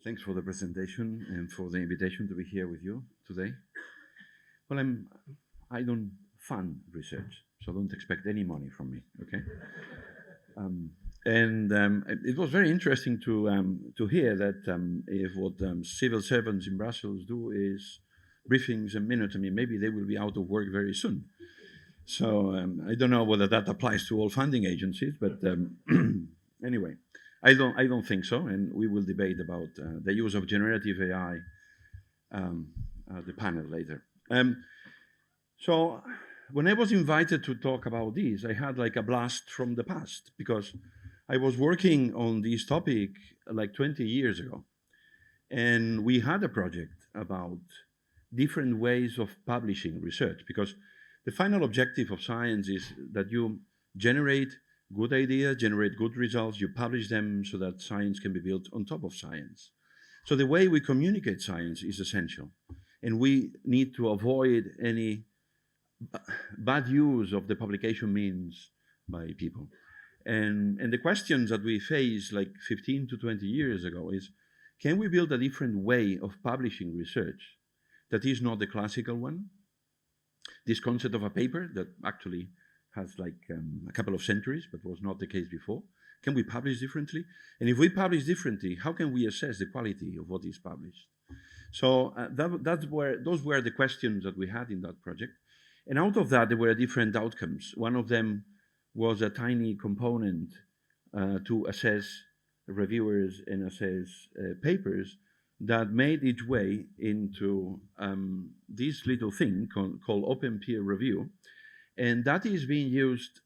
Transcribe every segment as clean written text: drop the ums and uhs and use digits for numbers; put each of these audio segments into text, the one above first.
Thanks for the presentation and for the invitation to be here with you today. Well, I don't fund research, so don't expect any money from me, okay? It was very interesting to hear that if what civil servants in Brussels do is briefings and minutes, I mean, maybe they will be out of work very soon. So I don't know whether that applies to all funding agencies, but anyway, I don't think so, and we will debate about the use of generative AI at the panel later. So when I was invited to talk about this, I had like a blast from the past because I was working on this topic like 20 years ago, and we had a project about different ways of publishing research, because the final objective of science is that you generate good ideas, generate good results, you publish them so that science can be built on top of science. So the way we communicate science is essential, and we need to avoid any bad use of the publication means by people. And the questions that we faced like 15 to 20 years ago is, can we build a different way of publishing research that is not the classical one? This concept of a paper that actually has like a couple of centuries, but was not the case before. Can we publish differently? And if we publish differently, how can we assess the quality of what is published? So those were the questions that we had in that project. And out of that, there were different outcomes. One of them was a tiny component to assess reviewers and assess papers that made its way into this little thing called Open Peer Review. And that is being used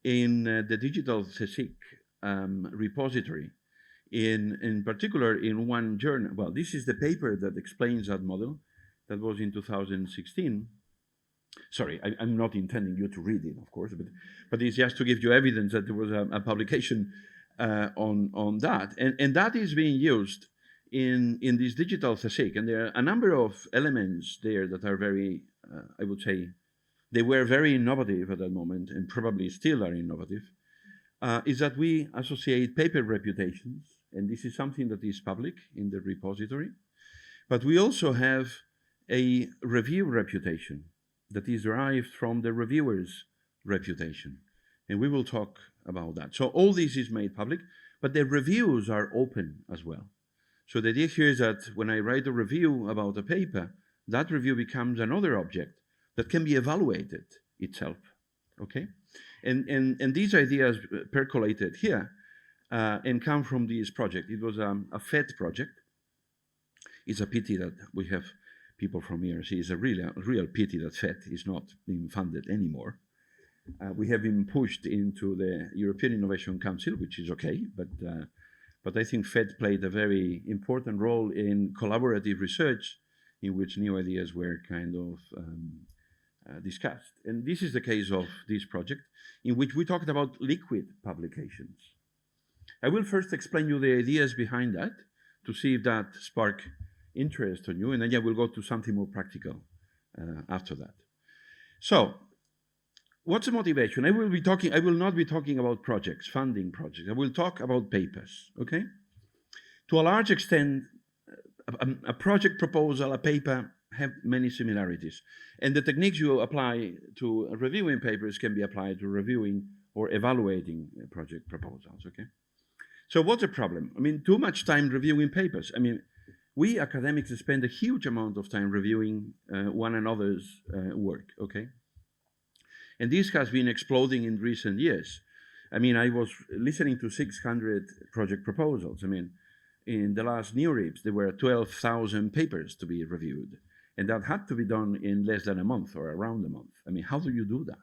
in the digital CSIC repository, in particular in one journal. Well, this is the paper that explains that model. That was in 2016. Sorry, I'm not intending you to read it, of course, but it's just to give you evidence that there was a publication on that. And that is being used in this digital CSIC. And there are a number of elements there that are very, I would say, they were very innovative at that moment, and probably still are innovative, is that we associate paper reputations, and this is something that is public in the repository, but we also have a review reputation that is derived from the reviewer's reputation, and we will talk about that. So all this is made public, but the reviews are open as well. So the idea here is that when I write a review about a paper, that review becomes another object that can be evaluated itself, okay? And these ideas percolated here and come from this project. It was a FED project. It's a pity that we have people from ERC. It's a real pity that FED is not being funded anymore. We have been pushed into the European Innovation Council, which is okay, but I think FED played a very important role in collaborative research in which new ideas were kind of discussed. And this is the case of this project, in which we talked about liquid publications. I will first explain you the ideas behind that to see if that spark interest on you, and then we'll go to something more practical after that. So, what's the motivation? I will not be talking about projects, funding projects. I will talk about papers, okay? To a large extent, a project proposal, a paper, have many similarities. And the techniques you apply to reviewing papers can be applied to reviewing or evaluating project proposals, okay? So what's the problem? I mean, too much time reviewing papers. I mean, we academics spend a huge amount of time reviewing one another's work, okay? And this has been exploding in recent years. I mean, I was listening to 600 project proposals. I mean, in the last NeoRIPS, there were 12,000 papers to be reviewed. And that had to be done in less than a month or around a month. I mean, how do you do that?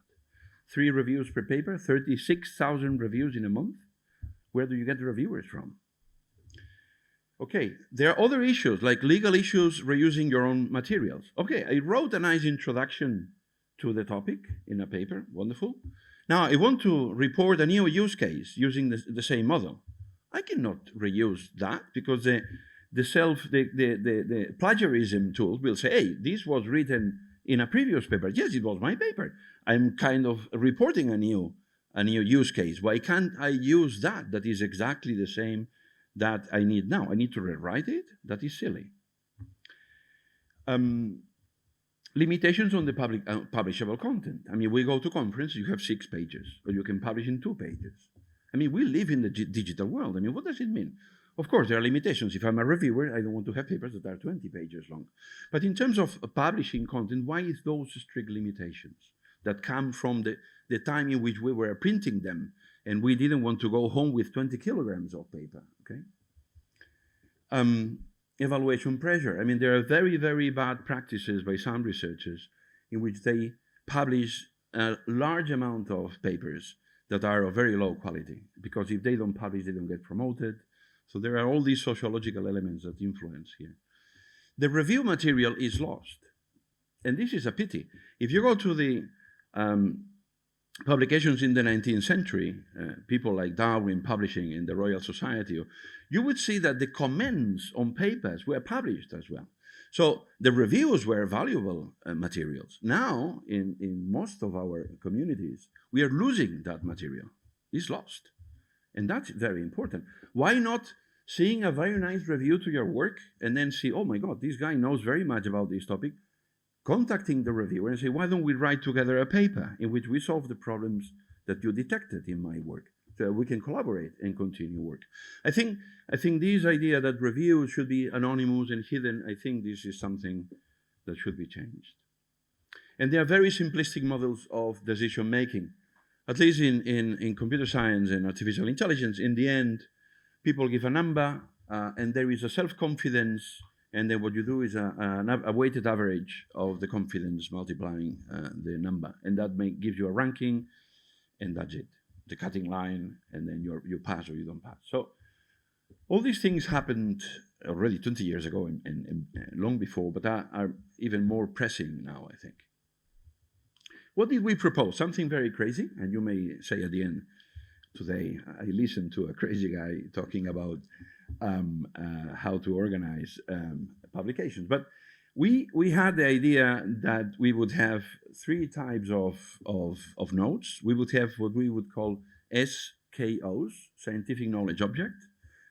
3 reviews per paper, 36,000 reviews in a month? Where do you get the reviewers from? Okay, there are other issues, like legal issues, reusing your own materials. Okay, I wrote a nice introduction to the topic in a paper, wonderful. Now, I want to report a new use case using the same model. I cannot reuse that because the plagiarism tool will say, hey, this was written in a previous paper. Yes, it was my paper. I'm kind of reporting a new use case. Why can't I use that? That is exactly the same that I need now. I need to rewrite it. That is silly. Limitations on the publishable content. I mean, we go to conference, you have 6 pages, or you can publish in 2 pages. I mean, we live in the digital world. I mean, what does it mean? Of course, there are limitations. If I'm a reviewer, I don't want to have papers that are 20 pages long. But in terms of publishing content, why is those strict limitations that come from the time in which we were printing them and we didn't want to go home with 20 kilograms of paper, okay? Evaluation pressure. I mean, there are very, very bad practices by some researchers in which they publish a large amount of papers that are of very low quality, because if they don't publish, they don't get promoted. So there are all these sociological elements that influence here. The review material is lost. And this is a pity. If you go to the publications in the 19th century, people like Darwin publishing in the Royal Society, you would see that the comments on papers were published as well. So the reviews were valuable materials. Now, in most of our communities, we are losing that material. It's lost. And that's very important. Why not seeing a very nice review to your work and then see, oh my God, this guy knows very much about this topic, contacting the reviewer and say, why don't we write together a paper in which we solve the problems that you detected in my work, so we can collaborate and continue work. I think this idea that reviews should be anonymous and hidden, I think this is something that should be changed. And there are very simplistic models of decision making. At least in computer science and artificial intelligence, in the end, people give a number and there is a self-confidence, and then what you do is a weighted average of the confidence multiplying the number. And that gives you a ranking, and that's it. The cutting line, and then you pass or you don't pass. So all these things happened already 20 years ago and long before, but are even more pressing now, I think. What did we propose? Something very crazy, and you may say at the end, today I listened to a crazy guy talking about how to organize publications. But we had the idea that we would have 3 types of notes. We would have what we would call SKOs, scientific knowledge object.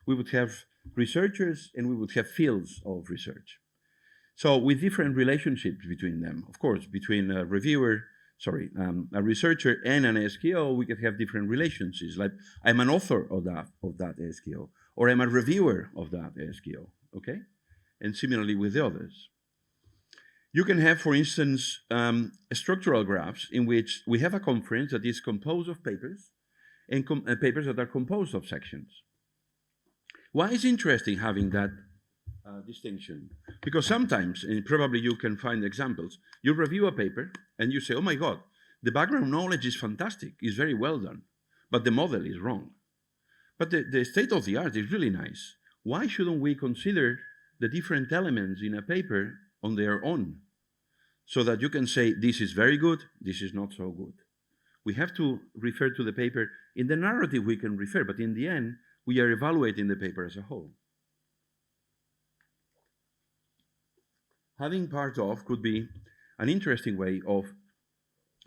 We would have researchers, and we would have fields of research. So with different relationships between them. Of course, between a researcher and an SKO, we could have different relationships. Like I'm an author of that SKO, or I'm a reviewer of that SKO, okay? And similarly with the others. You can have, for instance, structural graphs in which we have a conference that is composed of papers and papers that are composed of sections. Why is it interesting having that distinction? Because sometimes, and probably you can find examples, you review a paper and you say, oh my God, the background knowledge is fantastic, it's very well done, but the model is wrong. But the state of the art is really nice. Why shouldn't we consider the different elements in a paper on their own, so that you can say, this is very good, this is not so good? We have to refer to the paper. In the narrative we can refer, but in the end, we are evaluating the paper as a whole. Having part of could be an interesting way of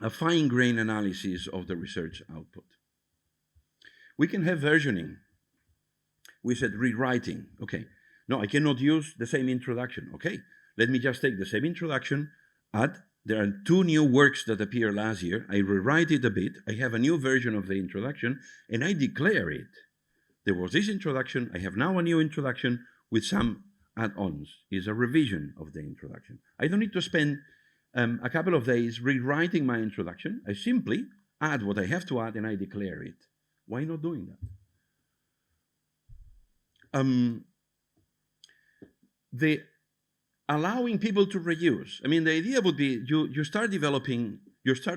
a fine-grained analysis of the research output. We can have versioning. We said rewriting. Okay, no, I cannot use the same introduction. Okay, let me just take the same introduction, there are 2 new works that appeared last year, I rewrite it a bit, I have a new version of the introduction, and I declare it. There was this introduction, I have now a new introduction with some add-ons. It's a revision of the introduction. I don't need to spend a couple of days rewriting my introduction. I simply add what I have to add and I declare it. Why not doing that? Allowing people to reuse. I mean, the idea would be you start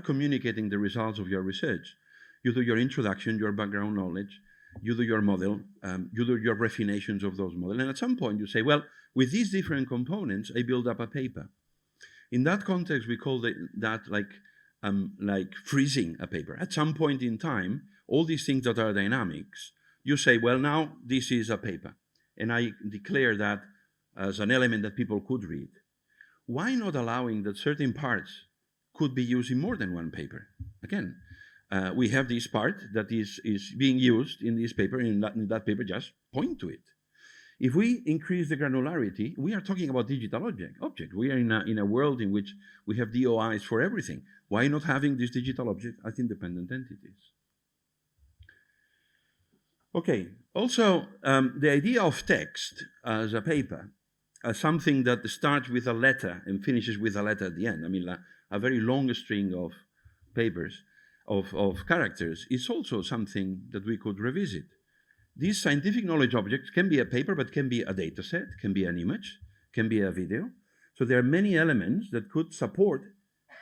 communicating the results of your research. You do your introduction, your background knowledge, you do your model, you do your refinations of those models, and at some point you say, well, with these different components, I build up a paper. In that context, we call that like freezing a paper. At some point in time, all these things that are dynamics, you say, well, now this is a paper, and I declare that as an element that people could read. Why not allowing that certain parts could be used in more than one paper? Again, we have this part that is being used in this paper, in that paper, just point to it. If we increase the granularity, we are talking about digital object. We are in a world in which we have DOIs for everything. Why not having this digital object as independent entities? Okay, also the idea of text as a paper, as something that starts with a letter and finishes with a letter at the end. I mean, a very long string of papers, of characters, is also something that we could revisit. These scientific knowledge objects can be a paper, but can be a data set, can be an image, can be a video. So there are many elements that could support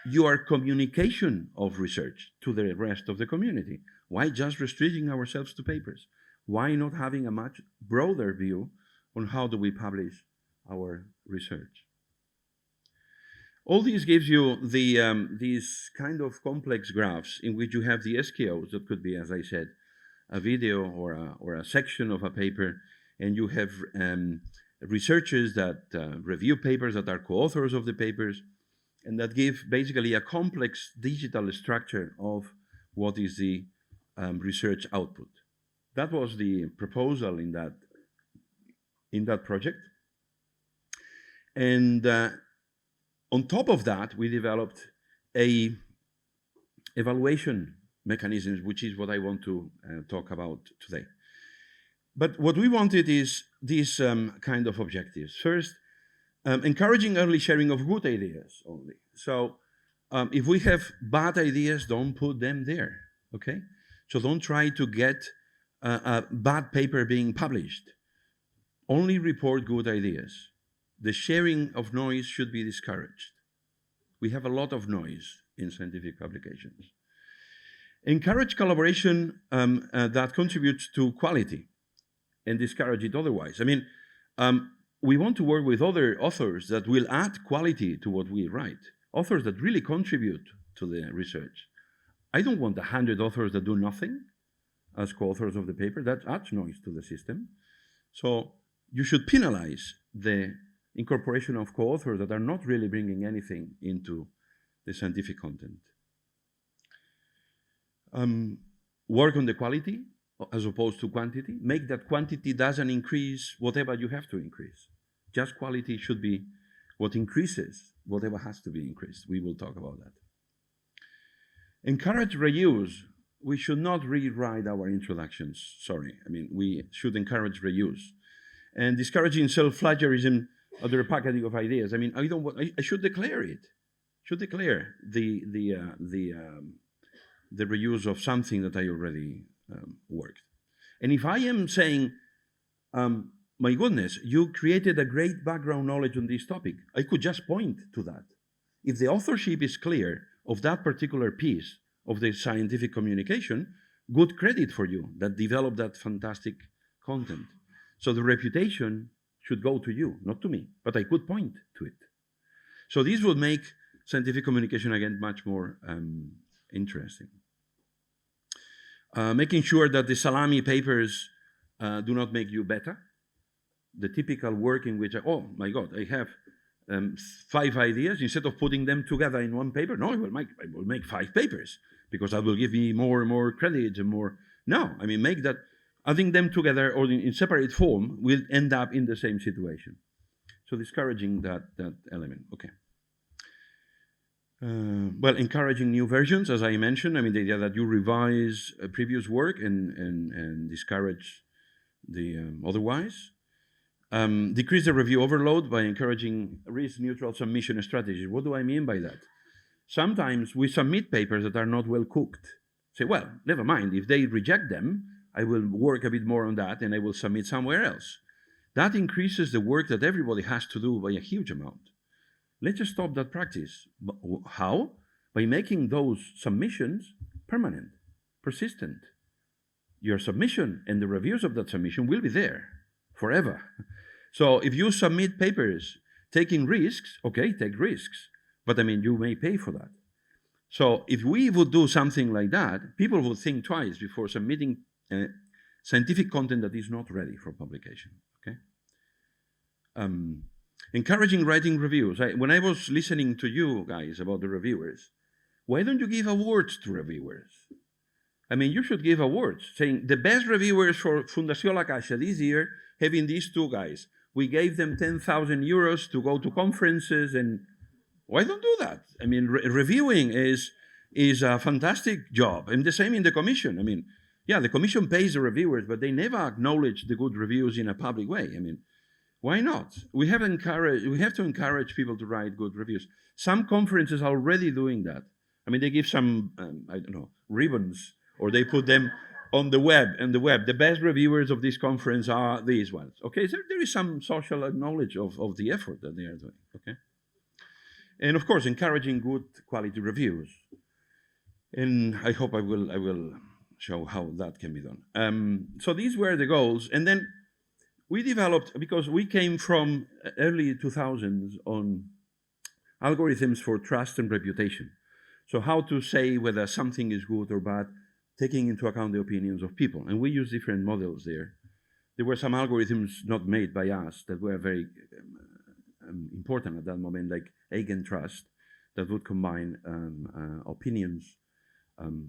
your communication of research to the rest of the community. Why just restricting ourselves to papers? Why not having a much broader view on how do we publish our research? All this gives you these kind of complex graphs in which you have the SKOs that could be, as I said, a video or a section of a paper, and you have researchers that review papers, that are co-authors of the papers, and that give basically a complex digital structure of what is the research output. That was the proposal in that project. And on top of that, we developed a evaluation mechanisms, which is what I want to talk about today. But what we wanted is these kind of objectives. First, encouraging early sharing of good ideas only. So if we have bad ideas, don't put them there, okay? So don't try to get a bad paper being published. Only report good ideas. The sharing of noise should be discouraged. We have a lot of noise in scientific publications. Encourage collaboration that contributes to quality and discourage it otherwise. I mean, we want to work with other authors that will add quality to what we write, authors that really contribute to the research. I don't want 100 authors that do nothing as co-authors of the paper. That adds noise to the system. So you should penalize the incorporation of co-authors that are not really bringing anything into the scientific content. Work on the quality as opposed to quantity. Make that quantity doesn't increase whatever you have to increase. Just quality should be what increases whatever has to be increased. We will talk about that. Encourage reuse. We should not rewrite our introductions. Sorry. I mean, we should encourage reuse. And discouraging self-plagiarism or the repackaging of ideas. I mean, I should declare it. Should declare the reuse of something that I already worked. And if I am saying, my goodness, you created a great background knowledge on this topic, I could just point to that. If the authorship is clear of that particular piece of the scientific communication, good credit for you that developed that fantastic content. So the reputation should go to you, not to me, but I could point to it. So this would make scientific communication, again, much more interesting. Making sure that the salami papers do not make you better. The typical work in which, oh my God, I have 5 ideas. Instead of putting them together in one paper, no, I will make 5 papers because that will give me more credit and more. No, I mean, make that, adding them together or in separate form will end up in the same situation. So discouraging that element, okay. Well, encouraging new versions, as I mentioned. I mean, the idea that you revise previous work and discourage the otherwise. Decrease the review overload by encouraging risk-neutral submission strategies. What do I mean by that? Sometimes we submit papers that are not well cooked. Say, well, never mind. If they reject them, I will work a bit more on that and I will submit somewhere else. That increases the work that everybody has to do by a huge amount. Let's just stop that practice. How? By making those submissions permanent, persistent. Your submission and the reviews of that submission will be there forever. So if you submit papers taking risks, okay, take risks. But I mean, you may pay for that. So if we would do something like that, people would think twice before submitting scientific content that is not ready for publication, okay? Encouraging writing reviews. When I was listening to you guys about the reviewers, why don't you give awards to reviewers? I mean, you should give awards saying the best reviewers for Fundación La Caixa this year, having these two guys. We gave them 10,000 euros to go to conferences, and why don't do that? I mean, reviewing is a fantastic job, and the same in the commission. I mean, yeah, the commission pays the reviewers, but they never acknowledge the good reviews in a public way. I mean, why not? We have to encourage people to write good reviews. Some conferences are already doing that. I mean, they give some, I don't know, ribbons, or they put them on the web. The best reviewers of this conference are these ones. Okay, so there is some social knowledge of the effort that they are doing. Okay, and of course, encouraging good quality reviews. And I hope I will show how that can be done. So these were the goals, and then we developed, because we came from early 2000s on algorithms for trust and reputation. So how to say whether something is good or bad, taking into account the opinions of people. And we use different models there. There were some algorithms not made by us that were very important at that moment, like eigentrust, that would combine opinions.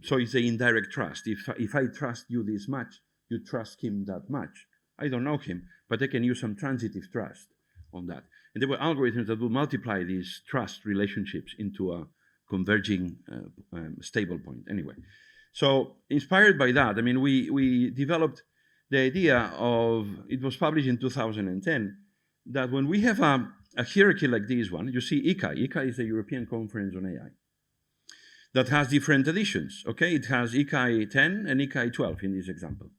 So it's the indirect trust. If I trust you this much, you trust him that much. I don't know him, but I can use some transitive trust on that. And there were algorithms that would multiply these trust relationships into a converging stable point. Anyway, so inspired by that, I mean, we developed the idea of, it was published in 2010, that when we have a hierarchy like this one, you see ICAI. ICAI is the European Conference on AI. That has different editions, okay? It has ICAI 10 and ICAI 12 in this example.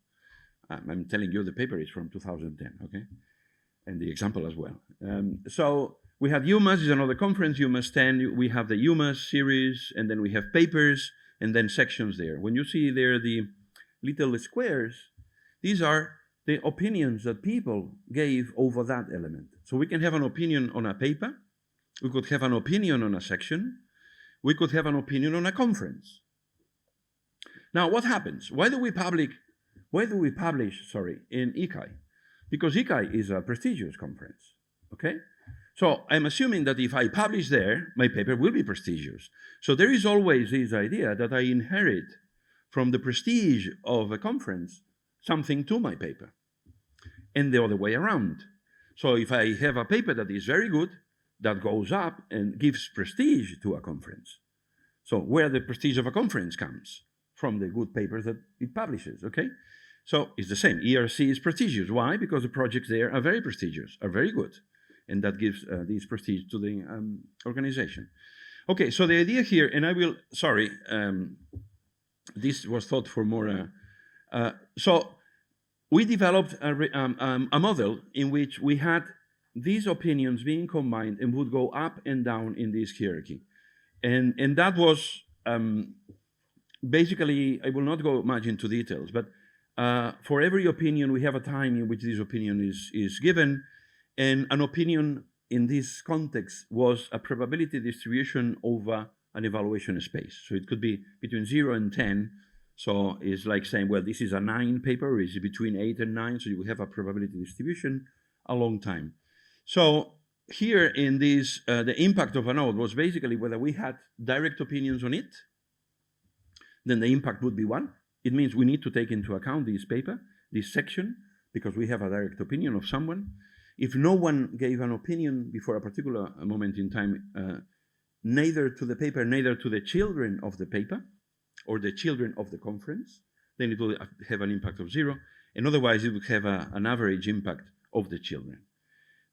I'm telling you the paper is from 2010, okay? And the example as well. So we have UMass is another conference, UMass 10. We have the UMass series, and then we have papers, and then sections there. When you see there the little squares, these are the opinions that people gave over that element. So we can have an opinion on a paper, we could have an opinion on a section, we could have an opinion on a conference. Now, what happens? Why do we publish in ICAI? Because ICAI is a prestigious conference, okay? So I'm assuming that if I publish there, my paper will be prestigious. So there is always this idea that I inherit from the prestige of a conference something to my paper, and the other way around. So if I have a paper that is very good, that goes up and gives prestige to a conference. So where the prestige of a conference comes? From the good papers that it publishes, okay? So it's the same. ERC is prestigious. Why? Because the projects there are very prestigious, are very good. And that gives this prestige to the organization. Okay, so the idea here, and I will, sorry, this was thought for more. So we developed a model in which we had these opinions being combined and would go up and down in this hierarchy. And that was basically, I will not go much into details, but for every opinion, we have a time in which this opinion is given, and an opinion in this context was a probability distribution over an evaluation space. So it could be between 0 and 10. So it's like saying, well, this is a 9 paper, or is it between 8 and 9? So you will have a probability distribution a long time. So here in this, the impact of a node was basically whether we had direct opinions on it, then the impact would be 1. It means we need to take into account this paper, this section, because we have a direct opinion of someone. If no one gave an opinion before a particular moment in time, neither to the paper, neither to the children of the paper, or the children of the conference, then it will have an impact of 0, and otherwise it would have an average impact of the children.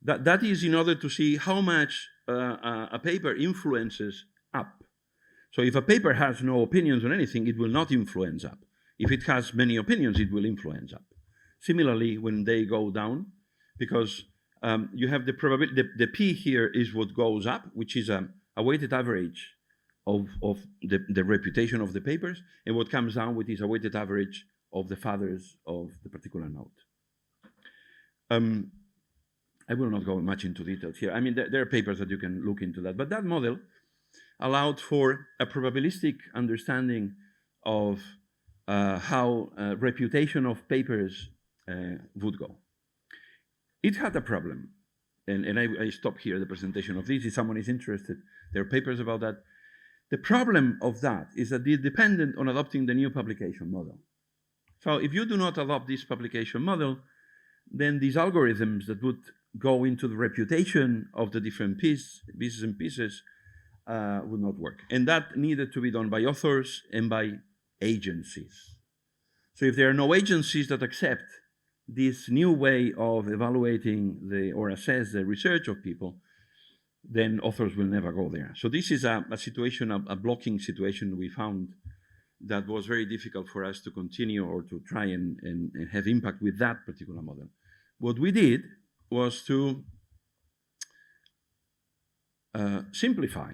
That is in order to see how much a paper influences up. So if a paper has no opinions on anything, it will not influence up. If it has many opinions, it will influence up. Similarly, when they go down, because you have the probability, the P here is what goes up, which is a weighted average of the reputation of the papers, and what comes down with is a weighted average of the fathers of the particular node. I will not go much into details here. I mean, there are papers that you can look into that, but that model allowed for a probabilistic understanding of how reputation of papers would go. It had a problem, and I stop here the presentation of this. If someone is interested, there are papers about that. The problem of that is that they're dependent on adopting the new publication model. So if you do not adopt this publication model, then these algorithms that would go into the reputation of the different pieces and pieces would not work. And that needed to be done by authors and by agencies. So if there are no agencies that accept this new way of evaluating or assess the research of people, then authors will never go there. So this is a situation, a blocking situation we found that was very difficult for us to continue or to try and have impact with that particular model. What we did was to simplify.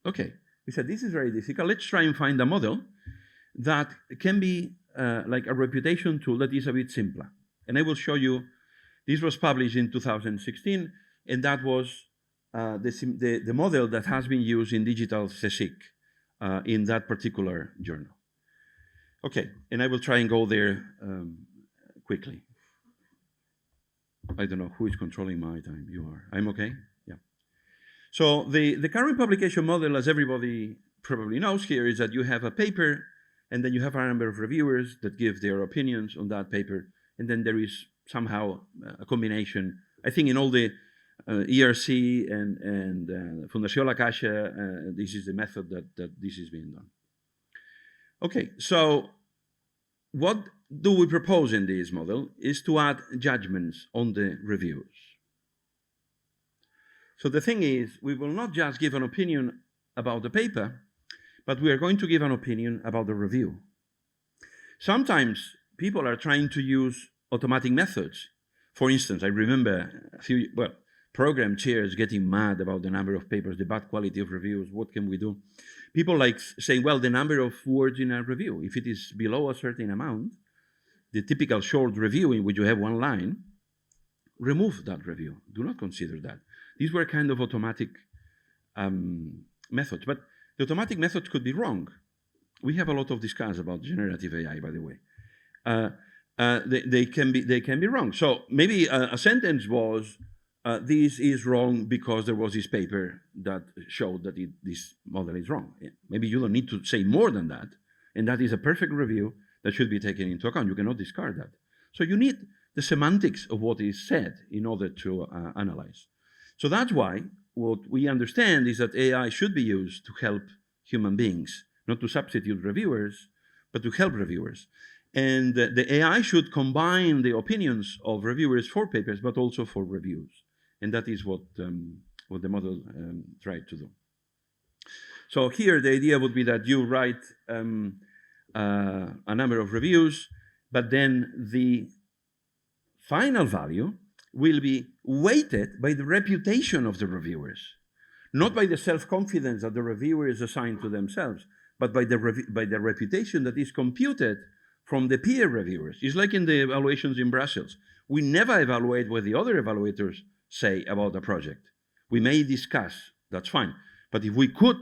Okay, we said this is very difficult. Let's try and find a model that can be like a reputation tool that is a bit simpler. And I will show you, this was published in 2016, and that was the model that has been used in digital CSIC in that particular journal. Okay, and I will try and go there quickly. I don't know who is controlling my time. You are. I'm okay? Yeah. So the current publication model, as everybody probably knows here, is that you have a paper, and then you have a number of reviewers that give their opinions on that paper, and then there is somehow a combination. I think in all the ERC and Fundación, Caixa, this is the method that this is being done. Okay, so what do we propose in this model is to add judgments on the reviews. So the thing is, we will not just give an opinion about the paper, but we are going to give an opinion about the review. Sometimes people are trying to use automatic methods. For instance, I remember program chairs getting mad about the number of papers, the bad quality of reviews. What can we do? People like saying, well, the number of words in a review, if it is below a certain amount, the typical short review in which you have one line, remove that review. Do not consider that. These were kind of automatic methods, but the automatic methods could be wrong. We have a lot of discussion about generative AI, by the way. They can be wrong. So maybe a sentence was, this is wrong because there was this paper that showed that this model is wrong. Maybe you don't need to say more than that, and that is a perfect review that should be taken into account. You cannot discard that. So you need the semantics of what is said in order to analyze. So that's why what we understand is that AI should be used to help human beings, not to substitute reviewers, but to help reviewers. And the AI should combine the opinions of reviewers for papers, but also for reviews. And that is what the model tried to do. So here the idea would be that you write a number of reviews, but then the final value will be weighted by the reputation of the reviewers, not by the self-confidence that the reviewers assign to themselves, but by the reputation that is computed from the peer reviewers. It's like in the evaluations in Brussels. We never evaluate what the other evaluators say about the project. We may discuss, that's fine. But if we could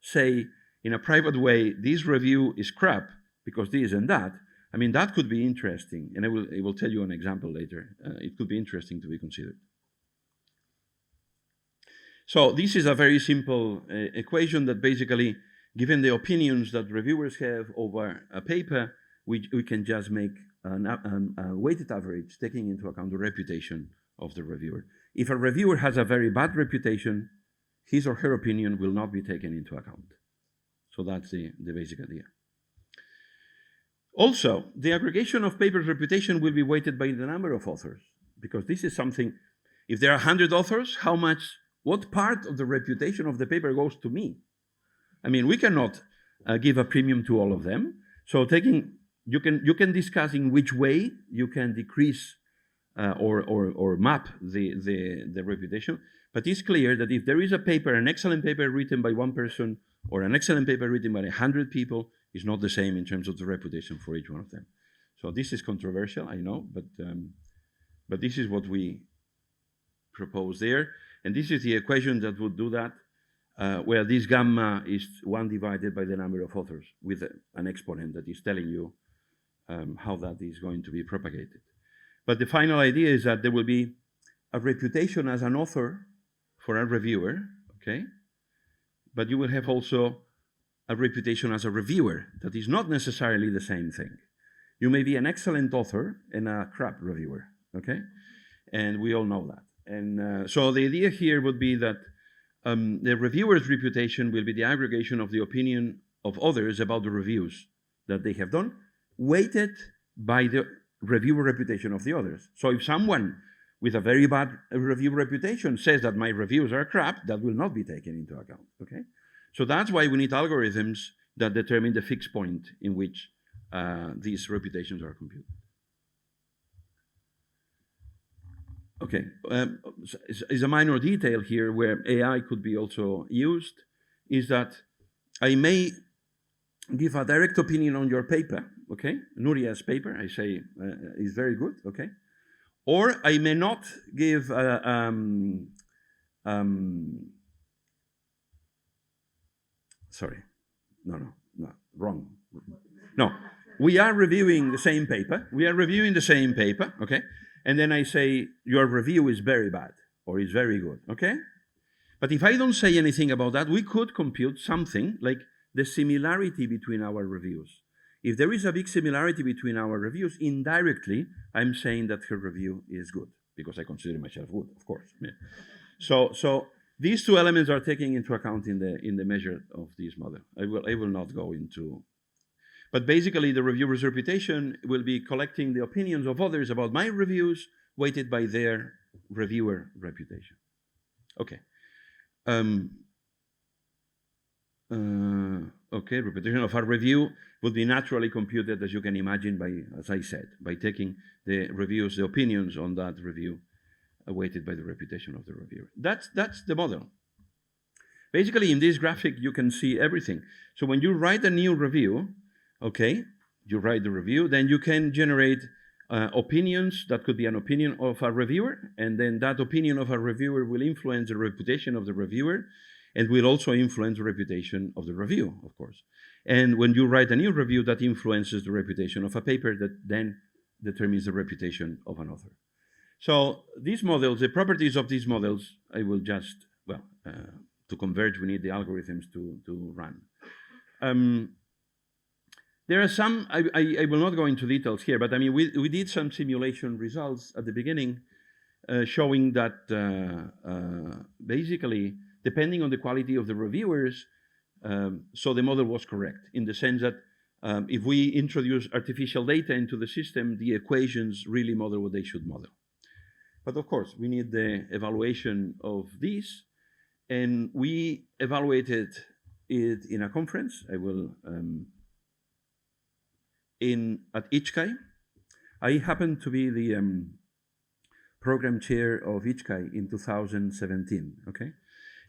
say in a private way, this review is crap because this and that, I mean, that could be interesting. And I will tell you an example later. It could be interesting to be considered. So this is a very simple equation that basically, given the opinions that reviewers have over a paper, we can just make a weighted average taking into account the reputation of the reviewer. If a reviewer has a very bad reputation, his or her opinion will not be taken into account. So that's the basic idea. Also, the aggregation of papers' reputation will be weighted by the number of authors, because this is something, if there are 100 authors, what part of the reputation of the paper goes to me? I mean, we cannot give a premium to all of them. So you can discuss in which way you can decrease or map the reputation, but it's clear that if there is a paper, an excellent paper written by one person or an excellent paper written by 100 people, it's not the same in terms of the reputation for each one of them. So this is controversial, I know, but this is what we propose there. And this is the equation that would do that, where this gamma is 1 divided by the number of authors with an exponent that is telling you how that is going to be propagated. But the final idea is that there will be a reputation as an author for a reviewer, okay? But you will have also a reputation as a reviewer. That is not necessarily the same thing. You may be an excellent author and a crap reviewer, okay? And we all know that. And so the idea here would be that the reviewer's reputation will be the aggregation of the opinion of others about the reviews that they have done, weighted by the reviewer reputation of the others. So if someone with a very bad review reputation says that my reviews are crap, that will not be taken into account, okay? So that's why we need algorithms that determine the fixed point in which these reputations are computed. Okay, is a minor detail here where AI could be also used, is that I may give a direct opinion on your paper, okay? Nuria's paper, I say, is very good, okay? Or I may not give sorry, no, wrong. No, we are reviewing the same paper. Okay? And then I say, your review is very bad, or is very good, okay? But if I don't say anything about that, we could compute something like the similarity between our reviews. If there is a big similarity between our reviews, indirectly, I'm saying that her review is good, because I consider myself good, of course. Yeah. So these two elements are taken into account in the measure of this model. I will not go into. But basically, the reviewer's reputation will be collecting the opinions of others about my reviews, weighted by their reviewer reputation. Okay. Okay, reputation of a review would be naturally computed, as you can imagine, by, as I said, by taking the reviews, the opinions on that review, weighted by the reputation of the reviewer. That's the model. Basically, in this graphic, you can see everything. So when you write a new review, okay, you write the review, then you can generate opinions. That could be an opinion of a reviewer, and then that opinion of a reviewer will influence the reputation of the reviewer, and will also influence the reputation of the review, of course. And when you write a new review, that influences the reputation of a paper that then determines the reputation of an author. So these models, the properties of these models, I will just, well, to converge, we need the algorithms to run. There are some, I will not go into details here, but I mean, we did some simulation results at the beginning showing that basically, depending on the quality of the reviewers, so the model was correct in the sense that if we introduce artificial data into the system, the equations really model what they should model. But of course, we need the evaluation of these, and we evaluated it in a conference. I will, at ICHCAI. I happened to be the program chair of ICHCAI in 2017, okay?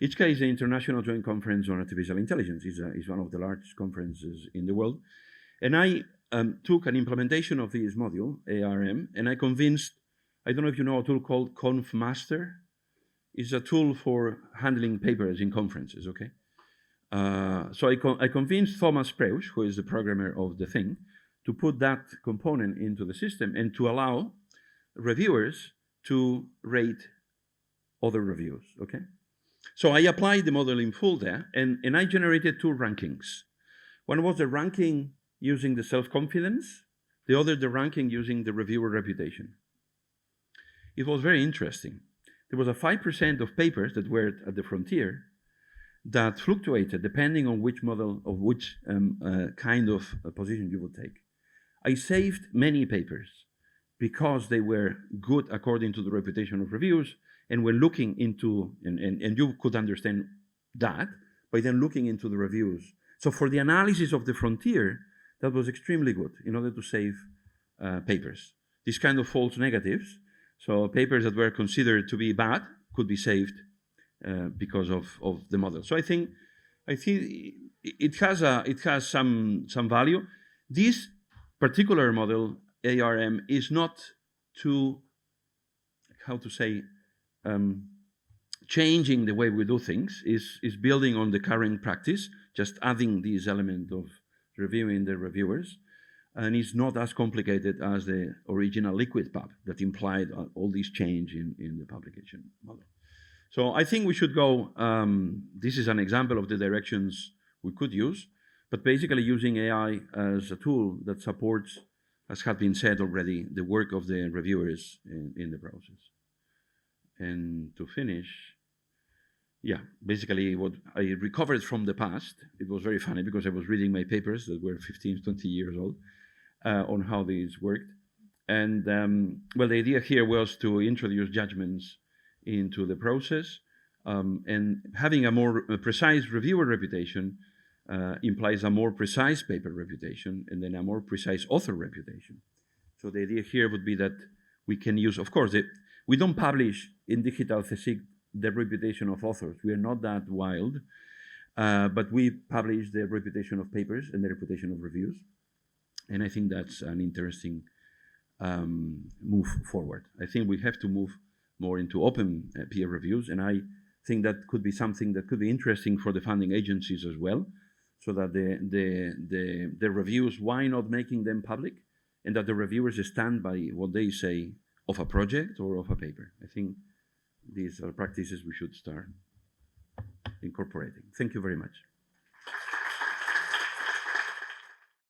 ICHCAI is the International Joint Conference on Artificial Intelligence. It's one of the largest conferences in the world. And I took an implementation of this module, ARM, and I convinced, I don't know if you know a tool called ConfMaster. It's a tool for handling papers in conferences, okay? So I convinced Thomas Preusch, who is the programmer of the thing, to put that component into the system and to allow reviewers to rate other reviews, okay? So I applied the model in full there, and I generated two rankings. One was the ranking using the self-confidence, the other the ranking using the reviewer reputation. It was very interesting. There was a 5% of papers that were at the frontier that fluctuated depending on which model of which kind of position you would take. I saved many papers because they were good according to the reputation of reviews, and when looking into, and you could understand that by then looking into the reviews. So for the analysis of the frontier, that was extremely good in order to save papers. These kind of false negatives, so papers that were considered to be bad could be saved because of the model. So I think it has some value. This particular model, ARM, is not too, how to say, changing the way we do things, is building on the current practice, just adding this element of reviewing the reviewers, and it's not as complicated as the original liquid pub that implied all this change in the publication model. So I think we should go, this is an example of the directions we could use. but basically using AI as a tool that supports, as had been said already, the work of the reviewers in the process. And to finish, yeah, basically what I recovered from the past, it was very funny because I was reading my papers that were 15, 20 years old on how these worked. And well, the idea here was to introduce judgments into the process, and having a more precise reviewer reputation implies a more precise paper reputation and then a more precise author reputation. So the idea here would be that we can use, of course, we don't publish in digital CSIC the reputation of authors. We are not that wild, but we publish the reputation of papers and the reputation of reviews. And I think that's an interesting move forward. I think we have to move more into open peer reviews, and I think that could be something that could be interesting for the funding agencies as well, so that the reviews, why not making them public, and that the reviewers stand by what they say of a project or of a paper. I think these are practices we should start incorporating. Thank you very much.